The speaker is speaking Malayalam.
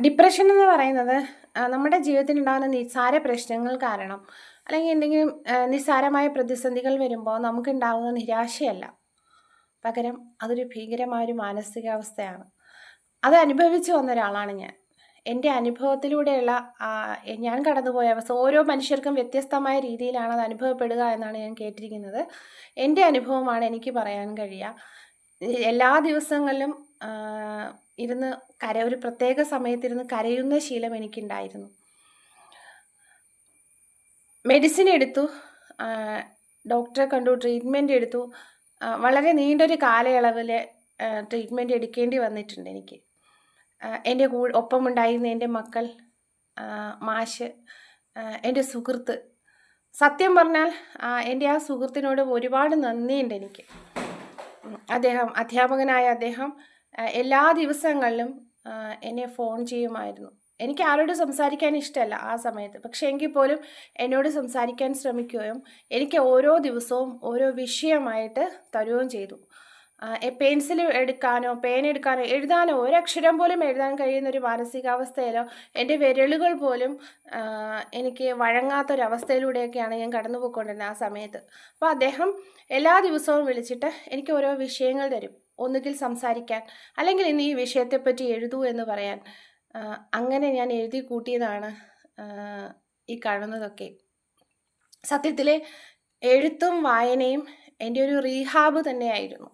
ഡിപ്രഷൻ എന്ന് പറയുന്നത് നമ്മുടെ ജീവിതത്തിലുണ്ടാകുന്ന നിസ്സാര പ്രശ്നങ്ങൾ കാരണം അല്ലെങ്കിൽ എന്തെങ്കിലും നിസ്സാരമായ പ്രതിസന്ധികൾ വരുമ്പോൾ നമുക്കുണ്ടാകുന്ന നിരാശയല്ല. പകരം അതൊരു ഭീകരമായ ഒരു മാനസികാവസ്ഥയാണ്. അത് അനുഭവിച്ചു വന്ന ഒരാളാണ് ഞാൻ. എൻ്റെ അനുഭവത്തിലൂടെയുള്ള ഞാൻ കടന്നുപോയ അവസ്ഥ ഓരോ മനുഷ്യർക്കും വ്യത്യസ്തമായ രീതിയിലാണ് അത് അനുഭവപ്പെടുക എന്നാണ് ഞാൻ കേട്ടിരിക്കുന്നത്. എൻ്റെ അനുഭവമാണ് എനിക്ക് പറയാൻ കഴിയുക. എല്ലാ ദിവസങ്ങളിലും ഇരുന്ന് ഒരു പ്രത്യേക സമയത്തിരുന്ന് കരയുന്ന ശീലം എനിക്കുണ്ടായിരുന്നു. മെഡിസിൻ എടുത്തു, ഡോക്ടറെ കണ്ടു, ട്രീറ്റ്മെൻറ്റ് എടുത്തു. വളരെ നീണ്ടൊരു കാലയളവിൽ ട്രീറ്റ്മെൻറ്റ് എടുക്കേണ്ടി വന്നിട്ടുണ്ട് എനിക്ക്. എൻ്റെ ഒപ്പമുണ്ടായിരുന്ന എൻ്റെ മക്കൾ, മാഷ്, എൻ്റെ സുഹൃത്ത്. സത്യം പറഞ്ഞാൽ എൻ്റെ ആ സുഹൃത്തിനോട് ഒരുപാട് നന്ദിയുണ്ട് എനിക്ക്. അധ്യാപകനായ അദ്ദേഹം എല്ലാ ദിവസങ്ങളിലും എന്നെ ഫോൺ ചെയ്യുമായിരുന്നു. എനിക്ക് ആരോടും സംസാരിക്കാൻ ഇഷ്ടമല്ല ആ സമയത്ത്. പക്ഷേ എങ്കിൽ പോലും എന്നോട് സംസാരിക്കാൻ ശ്രമിക്കുകയും എനിക്ക് ഓരോ ദിവസവും ഓരോ വിഷയമായിട്ട് തരുകയും ചെയ്തു. പെൻസിൽ എടുക്കാനോ പേന എടുക്കാനോ എഴുതാനോ ഒരക്ഷരം പോലും എഴുതാൻ കഴിയുന്നൊരു മാനസികാവസ്ഥയിലോ എൻ്റെ വിരലുകൾ പോലും എനിക്ക് വഴങ്ങാത്തൊരവസ്ഥയിലൂടെയൊക്കെയാണ് ഞാൻ കടന്നു പോയിക്കൊണ്ടിരുന്നത് ആ സമയത്ത്. അപ്പോൾ അദ്ദേഹം എല്ലാ ദിവസവും വിളിച്ചിട്ട് എനിക്ക് ഓരോ വിഷയങ്ങൾ തരും. ഒന്നുകിൽ സംസാരിക്കാൻ, അല്ലെങ്കിൽ ഇന്ന് ഈ വിഷയത്തെപ്പറ്റി എഴുതൂ എന്ന് പറയാൻ. അങ്ങനെ ഞാൻ എഴുതി കൂട്ടിയതാണ് ഈ കാണുന്നതൊക്കെ. സത്യത്തിൽ എഴുത്തും വായനയും എൻ്റെ ഒരു റീഹാബ് തന്നെയായിരുന്നു.